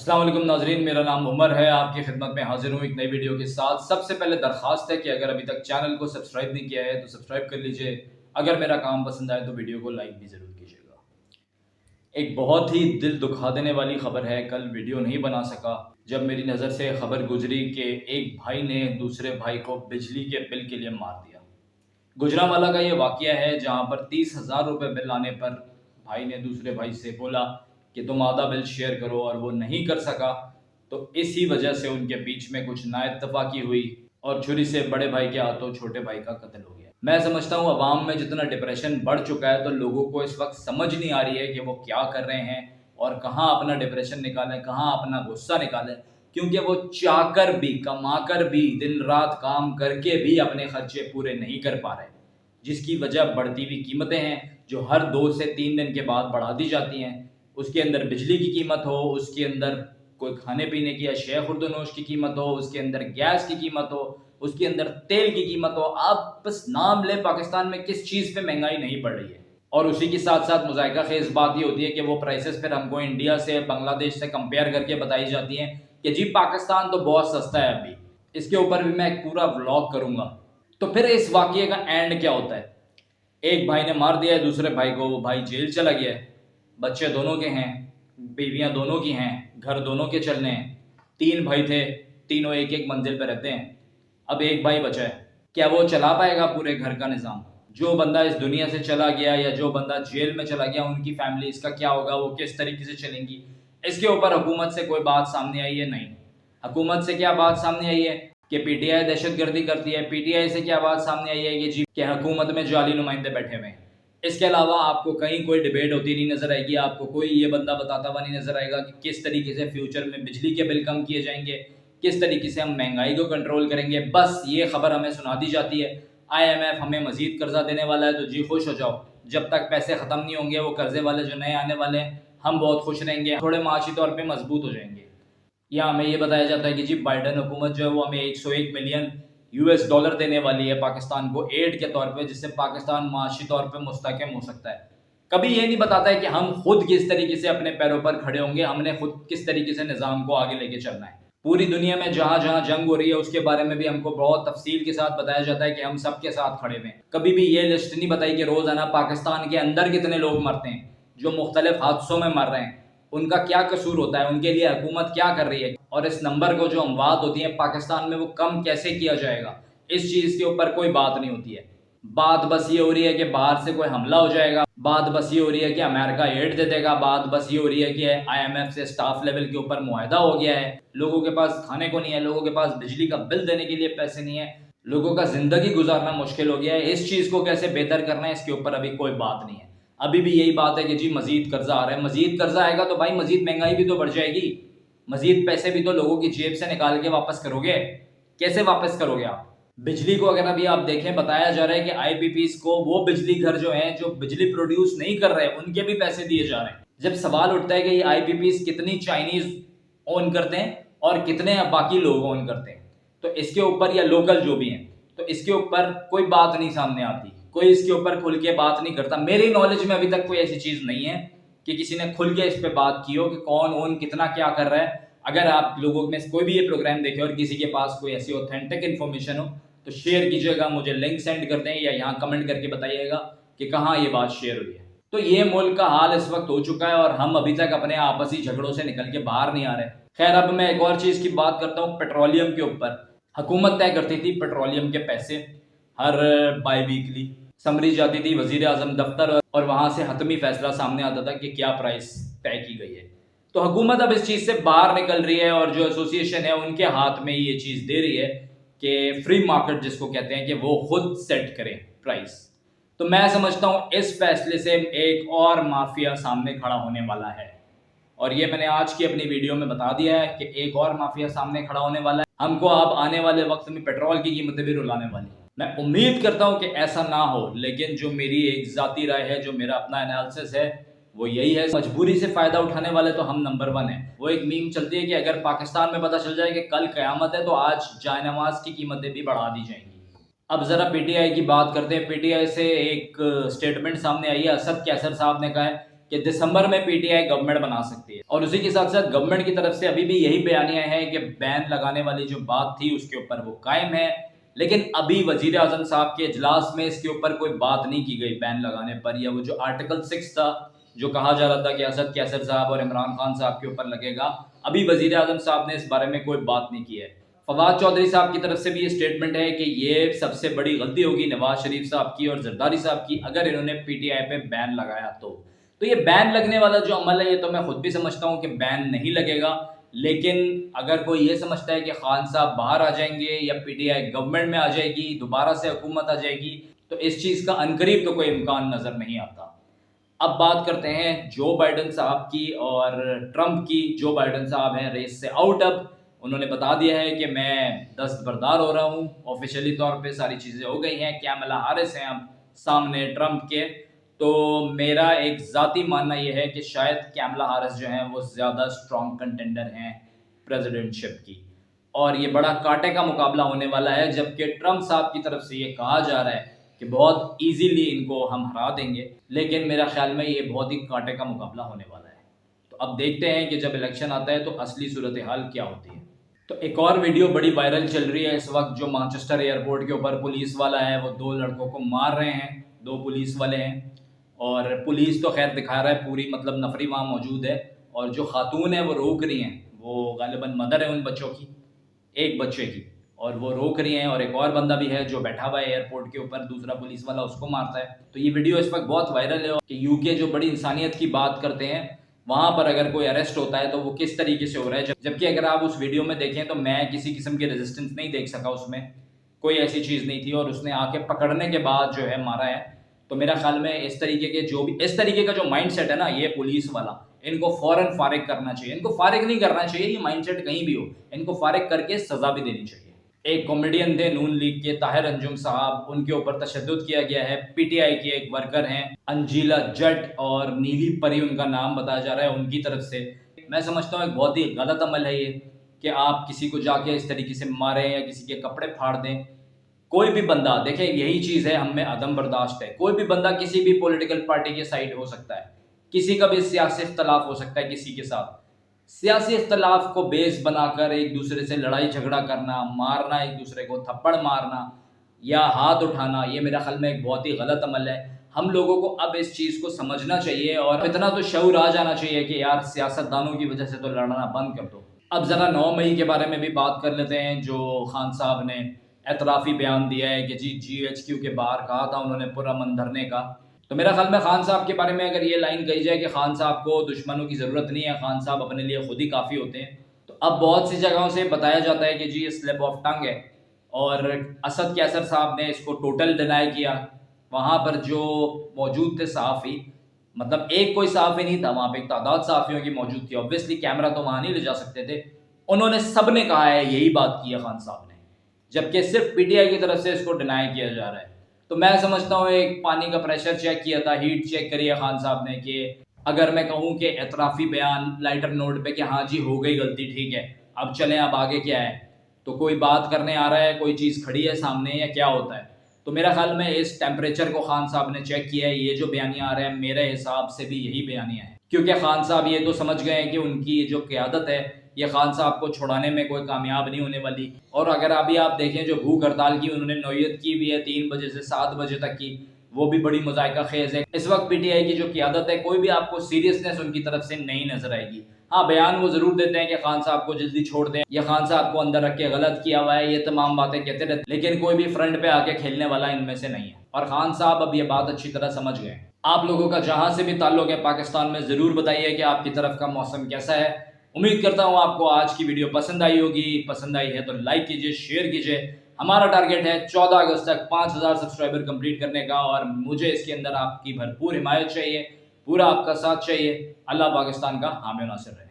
अस्सलाम वालेकुम नाजरीन, मेरा नाम उमर है। आपकी खिदमत में हाजिर हूँ एक नई वीडियो के साथ। सबसे पहले दरख्वास्त है कि अगर अभी तक चैनल को सब्सक्राइब नहीं किया है तो सब्सक्राइब कर लीजिए। अगर मेरा काम पसंद आए तो वीडियो को लाइक भी ज़रूर कीजिएगा। एक बहुत ही दिल दुखा देने वाली खबर है। कल वीडियो नहीं बना सका जब मेरी नज़र से खबर गुजरी कि एक भाई ने दूसरे भाई को बिजली के बिल के लिए मार दिया। गुजरांवाला का ये वाक़या है जहाँ पर 30,000 रुपये बिल आने पर भाई ने दूसरे भाई से बोला कि तुम आधा बिल शेयर करो, और वो नहीं कर सका। तो इसी वजह से उनके बीच में कुछ नाइत्तफाकी हुई और छुरी से बड़े भाई के हाथों छोटे भाई का कत्ल हो गया। मैं समझता हूँ अवाम में जितना डिप्रेशन बढ़ चुका है तो लोगों को इस वक्त समझ नहीं आ रही है कि वो क्या कर रहे हैं और कहाँ अपना डिप्रेशन निकालें, कहाँ अपना गुस्सा निकालें, क्योंकि वो चाहकर भी, कमाकर भी, दिन रात काम करके भी अपने खर्चे पूरे नहीं कर पा रहे, जिसकी वजह बढ़ती हुई कीमतें हैं जो हर 2 से 3 दिन के बाद बढ़ा दी जाती हैं। उसके अंदर बिजली की कीमत हो, उसके अंदर कोई खाने पीने की अशिया खुर्दनोश की कीमत हो, उसके अंदर गैस की कीमत हो, उसके अंदर तेल की कीमत हो। आप बस नाम ले पाकिस्तान में किस चीज़ पे महंगाई नहीं बढ़ रही है। और उसी के साथ साथ मुज़ाहिका खेज़ बात ये होती है कि वो प्राइसेस फिर हमको इंडिया से, बांग्लादेश से कंपेयर करके बताई जाती हैं कि जी पाकिस्तान तो बहुत सस्ता है। अभी इसके ऊपर भी मैं एक पूरा व्लॉग करूँगा। तो फिर इस वाक़ये का एंड क्या होता है? एक भाई ने मार दिया है दूसरे भाई को, वो भाई जेल चला गया है, बच्चे दोनों के हैं, बीवियां दोनों की हैं, घर दोनों के चलने हैं। 3 भाई थे, तीनों एक एक मंजिल पे रहते हैं। अब एक भाई बचा है, क्या वो चला पाएगा पूरे घर का निज़ाम? जो बंदा इस दुनिया से चला गया या जो बंदा जेल में चला गया, उनकी फैमिली इसका क्या होगा, वो किस तरीके से चलेंगी? इसके ऊपर हुकूमत से कोई बात सामने आई है? नहीं। हुकूमत से क्या बात सामने आई है कि पीटीआई दहशतगर्दी करती है। पीटीआई से क्या बात सामने आई है कि जी कि हुकूमत में जाली नुमाइंदे बैठे हुए हैं। इसके अलावा आपको कहीं कोई डिबेट होती नहीं नज़र आएगी, आपको कोई ये बंदा बताता हुआ नहीं नज़र आएगा कि किस तरीके से फ्यूचर में बिजली के बिल कम किए जाएंगे, किस तरीके से हम महंगाई को कंट्रोल करेंगे। बस ये खबर हमें सुना दी जाती है, IMF हमें मजीद कर्जा देने वाला है, तो जी खुश हो जाओ। जब तक पैसे ख़त्म नहीं होंगे, वो कर्जे वाले जो नए आने वाले हैं, हम बहुत खुश रहेंगे, थोड़े माशी तौर पर मजबूत हो जाएंगे। या हमें ये बताया जाता है कि जी बाइडन हुकूमत जो है वो हमें 101 मिलियन US डॉलर देने वाली है पाकिस्तान को एड के तौर पे, जिससे पाकिस्तान माशी तौर पे मुस्तहकम हो सकता है। कभी ये नहीं बताता है कि हम खुद किस तरीके से अपने पैरों पर खड़े होंगे, हमने खुद किस तरीके से निज़ाम को आगे लेके चलना है। पूरी दुनिया में जहाँ जहाँ जंग हो रही है उसके बारे में भी हमको बहुत तफसील के साथ बताया जाता है कि हम सबके साथ खड़े हुए हैं। कभी भी ये लिस्ट नहीं बताई कि रोज़ाना पाकिस्तान के अंदर कितने लोग मरते हैं, जो मुख्तलिफ हादसों में मर रहे हैं, उनका क्या कसूर होता है, उनके लिए हुकूमत क्या कर रही है, और इस नंबर को जो अमवात होती है पाकिस्तान में वो कम कैसे किया जाएगा, इस चीज़ के ऊपर कोई बात नहीं होती है। बात बस ये हो रही है कि बाहर से कोई हमला हो जाएगा, बात बस ये हो रही है कि अमेरिका एड दे देगा, बात बस ये हो रही है कि IMF से स्टाफ लेवल के ऊपर मुआहदा हो गया है, लोगों के पास खाने को नहीं है, लोगों के पास बिजली का बिल देने के लिए पैसे नहीं है, लोगों का ज़िंदगी गुजारना मुश्किल हो गया है। इस चीज़ को कैसे बेहतर करना है, इसके ऊपर अभी कोई बात नहीं है। अभी भी यही बात है कि जी मजीद कर्जा आ रहा है। मजीद कर्जा आएगा तो भाई मजीद महंगाई भी तो बढ़ जाएगी, मजीद पैसे भी तो लोगों की जेब से निकाल के वापस करोगे। कैसे वापस करोगे आप? बिजली को अगर अभी आप देखें, बताया जा रहा है कि IPPs को, वो बिजली घर जो हैं जो बिजली प्रोड्यूस नहीं कर रहे, उनके भी पैसे दिए जा रहे हैं। जब सवाल उठता है कि ये IPPs कितनी चाइनीज ओन करते हैं और कितने बाकी लोग ओन करते हैं, तो इसके ऊपर, या लोकल जो भी हैं, तो इसके ऊपर कोई बात नहीं सामने आती, कोई इसके ऊपर खुल के बात नहीं करता। मेरी नॉलेज में अभी तक कोई ऐसी चीज़ नहीं है कि किसी ने खुल के इस पे बात की हो कि कौन ओन कितना क्या कर रहा है। अगर आप लोगों में कोई भी ये प्रोग्राम देखे और किसी के पास कोई ऐसी ऑथेंटिक इन्फॉर्मेशन हो तो शेयर कीजिएगा, मुझे लिंक सेंड कर दें या यहाँ कमेंट करके बताइएगा कि कहाँ ये बात शेयर हुई है। तो ये मुल्क का हाल इस वक्त हो चुका है और हम अभी तक अपने आपसी झगड़ों से निकल के बाहर नहीं आ रहे। खैर, अब मैं एक और चीज़ की बात करता हूँ, पेट्रोलियम के ऊपर। हुकूमत तय करती थी पेट्रोलियम के पैसे, हर बाई वीकली समरी जाती थी वजीर आजम दफ्तर, और वहाँ से हतमी फैसला सामने आता था कि क्या प्राइस तय की गई है। तो हुकूमत अब इस चीज़ से बाहर निकल रही है और जो एसोसिएशन है उनके हाथ में ये चीज़ दे रही है कि फ्री मार्केट जिसको कहते हैं, कि वो खुद सेट करें प्राइस। तो मैं समझता हूँ इस फैसले से एक और माफिया सामने खड़ा होने वाला है, और ये मैंने आज की अपनी वीडियो में बता दिया है कि एक और माफिया सामने खड़ा होने वाला है। हमको अब आने वाले वक्त में पेट्रोल की कीमतें भी रुलाने वाली। मैं उम्मीद करता हूँ कि ऐसा ना हो, लेकिन जो मेरी एक ज़ाती राय है, जो मेरा अपना एनालिसिस है, वो यही है। मजबूरी से फ़ायदा उठाने वाले तो हम नंबर 1 है। वो एक मीम चलती है कि अगर पाकिस्तान में पता चल जाए कि कल क़यामत है तो आज जायनमाज की कीमतें भी बढ़ा दी जाएंगी। अब ज़रा PTI की बात करते हैं। PTI से एक स्टेटमेंट सामने आई है। असद कैसर साहब ने कहा है کہ دسمبر میں پی ٹی آئی گورنمنٹ بنا سکتی ہے، اور اسی کے ساتھ ساتھ گورنمنٹ کی طرف سے ابھی بھی یہی بیانیہ ہے کہ بین لگانے والی جو بات تھی اس کے اوپر وہ قائم ہے، لیکن ابھی وزیر اعظم صاحب کے اجلاس میں اس کے اوپر کوئی بات نہیں کی گئی بین لگانے پر، یا وہ جو آرٹیکل 6 تھا جو کہا جا رہا تھا کہ اسد کیسر صاحب اور عمران خان صاحب کے اوپر لگے گا، ابھی وزیر اعظم صاحب نے اس بارے میں کوئی بات نہیں کی ہے۔ فواد چودھری صاحب کی طرف سے بھی یہ سٹیٹمنٹ ہے کہ یہ سب سے بڑی غلطی ہوگی نواز شریف صاحب کی اور زرداری صاحب کی اگر انہوں نے پی ٹی آئی پہ بین لگایا تو یہ بین لگنے والا جو عمل ہے یہ تو میں خود بھی سمجھتا ہوں کہ بین نہیں لگے گا، لیکن اگر کوئی یہ سمجھتا ہے کہ خان صاحب باہر آ جائیں گے یا پی ٹی آئی گورنمنٹ میں آ جائے گی، دوبارہ سے حکومت آ جائے گی، تو اس چیز کا عنقریب تو کوئی امکان نظر نہیں آتا۔ اب بات کرتے ہیں جو بائیڈن صاحب کی اور ٹرمپ کی۔ جو بائیڈن صاحب ہیں ریس سے آؤٹ، اب انہوں نے بتا دیا ہے کہ میں دستبردار ہو رہا ہوں، آفیشیلی طور پہ ساری چیزیں ہو گئی ہیں، کیملا ہیرس ہیں اب سامنے ٹرمپ کے۔ تو میرا ایک ذاتی ماننا یہ ہے کہ شاید کیملا ہیرس جو ہیں وہ زیادہ اسٹرانگ کنٹینڈر ہیں پریزیڈنٹ شپ کی، اور یہ بڑا کانٹے کا مقابلہ ہونے والا ہے، جبکہ ٹرمپ صاحب کی طرف سے یہ کہا جا رہا ہے کہ بہت ایزیلی ان کو ہم ہرا دیں گے، لیکن میرا خیال میں یہ بہت ہی کانٹے کا مقابلہ ہونے والا ہے۔ تو اب دیکھتے ہیں کہ جب الیکشن آتا ہے تو اصلی صورتحال کیا ہوتی ہے۔ تو ایک اور ویڈیو بڑی وائرل چل رہی ہے اس وقت، جو مانچسٹر ایئرپورٹ کے اوپر پولیس والا ہے وہ 2 لڑکوں کو مار رہے ہیں، 2 پولیس والے ہیں، اور پولیس تو خیر دکھا رہا ہے پوری مطلب نفری وہاں موجود ہے، اور جو خاتون ہیں وہ روک رہی ہیں، وہ غالباً مدر ہے ان بچوں کی، ایک بچے کی، اور وہ روک رہی ہیں، اور ایک اور بندہ بھی ہے جو بیٹھا ہوا ہے ایئرپورٹ کے اوپر، دوسرا پولیس والا اس کو مارتا ہے۔ تو یہ ویڈیو اس وقت بہت وائرل ہے کہ یو کے جو بڑی انسانیت کی بات کرتے ہیں وہاں پر اگر کوئی اریسٹ ہوتا ہے تو وہ کس طریقے سے ہو رہا ہے، جبکہ اگر آپ اس ویڈیو میں دیکھیں تو میں کسی قسم کی ریزسٹنس نہیں دیکھ سکا، اس میں کوئی ایسی چیز نہیں تھی، اور اس نے آ کے پکڑنے کے بعد جو ہے مارا ہے۔ تو میرا خیال میں اس طریقے کے جو بھی اس طریقے کا جو مائنڈ سیٹ ہے نا یہ پولیس والا، ان کو فوراً فارغ کرنا چاہیے، ان کو فارغ نہیں کرنا چاہیے، یہ مائنڈ سیٹ کہیں بھی ہو، ان کو فارغ کر کے سزا بھی دینی چاہیے۔ ایک کامیڈین تھے نون لیگ کے طاہر انجم صاحب، ان کے اوپر تشدد کیا گیا ہے، پی ٹی آئی کے ایک ورکر ہیں انجیلا جٹ اور نیلی پری ان کا نام بتایا جا رہا ہے، ان کی طرف سے۔ میں سمجھتا ہوں ایک بہت ہی غلط عمل ہے یہ کہ آپ کسی کو جا کے اس طریقے سے ماریں یا کسی کے کپڑے پھاڑ دیں۔ کوئی بھی بندہ، دیکھیں یہی چیز ہے ہم میں عدم برداشت ہے، کوئی بھی بندہ کسی بھی پولیٹیکل پارٹی کے سائڈ ہو سکتا ہے، کسی کا بھی سیاسی اختلاف ہو سکتا ہے کسی کے ساتھ، سیاسی اختلاف کو بیس بنا کر ایک دوسرے سے لڑائی جھگڑا کرنا، مارنا، ایک دوسرے کو تھپڑ مارنا یا ہاتھ اٹھانا، یہ میرا خیال میں ایک بہت ہی غلط عمل ہے۔ ہم لوگوں کو اب اس چیز کو سمجھنا چاہیے اور اتنا تو شعور آ جانا چاہیے کہ یار سیاست دانوں کی وجہ سے تو لڑنا بند کر دو۔ اب ذرا 9 مئی کے بارے میں بھی بات کر لیتے ہیں، جو خان صاحب نے اعترافی بیان دیا ہے کہ جی ایچ کیو کے باہر کہا تھا انہوں نے پرامن دھرنے کا۔ تو میرا خیال میں خان صاحب کے بارے میں اگر یہ لائن کہی جائے کہ خان صاحب کو دشمنوں کی ضرورت نہیں ہے، خان صاحب اپنے لیے خود ہی کافی ہوتے ہیں، تو اب بہت سی جگہوں سے بتایا جاتا ہے کہ جی یہ سلپ آف ٹنگ ہے، اور اسد کیسر صاحب نے اس کو ٹوٹل ڈینائی کیا۔ وہاں پر جو موجود تھے صحافی، مطلب ایک کوئی صحافی نہیں تھا وہاں پہ، ایک تعداد صحافیوں کی موجود تھی، اوبویسلی کیمرہ تو وہاں نہیں لے جا سکتے تھے، انہوں نے سب نے کہا ہے یہی بات کی ہے خان صاحب نے، جبکہ صرف پی ٹی آئی کی طرف سے اس کو ڈینائی کیا جا رہا ہے۔ تو میں سمجھتا ہوں ایک پانی کا پریشر چیک کیا تھا، ہیٹ چیک کری ہے خان صاحب نے، کہ اگر میں کہوں کہ اعترافی بیان لائٹر نوٹ پہ کہ ہاں جی ہو گئی غلطی، ٹھیک ہے اب چلیں اب آگے کیا ہے، تو کوئی بات کرنے آ رہا ہے، کوئی چیز کھڑی ہے سامنے یا کیا ہوتا ہے۔ تو میرا خیال میں اس ٹیمپریچر کو خان صاحب نے چیک کیا ہے، یہ جو بیانیہ آ رہا ہے میرے حساب سے بھی یہی بیانیہ ہے، کیونکہ خان صاحب یہ تو سمجھ گئے ہیں کہ ان کی جو قیادت ہے یہ خان صاحب کو چھڑانے میں کوئی کامیاب نہیں ہونے والی۔ اور اگر ابھی آپ دیکھیں جو بھوک ہڑتال کی انہوں نے نوعیت کی بھی ہے 3 بجے سے 7 بجے تک کی، وہ بھی بڑی مذائقہ خیز ہے۔ اس وقت پی ٹی آئی کی جو قیادت ہے کوئی بھی آپ کو سیریسنس ان کی طرف سے نہیں نظر آئے گی۔ ہاں بیان وہ ضرور دیتے ہیں کہ خان صاحب کو جلدی چھوڑ دیں یا خان صاحب کو اندر رکھ کے غلط کیا ہوا ہے، یہ تمام باتیں کہتے رہتے، لیکن کوئی بھی فرنٹ پہ آ کے کھیلنے والا ان میں سے نہیں ہے، اور خان صاحب اب یہ بات اچھی طرح سمجھ گئے۔ آپ لوگوں کا جہاں سے بھی تعلق ہے پاکستان میں ضرور بتائیے کہ آپ کی طرف کا موسم کیسا ہے۔ امید کرتا ہوں آپ کو آج کی ویڈیو پسند آئی ہوگی، پسند آئی ہے تو لائک کیجئے، شیئر کیجئے۔ ہمارا ٹارگٹ ہے 14 اگست تک 5000 سبسکرائبر کمپلیٹ کرنے کا، اور مجھے اس کے اندر آپ کی بھرپور حمایت چاہیے، پورا آپ کا ساتھ چاہیے۔ اللہ پاکستان کا حامی و ناصر رہے۔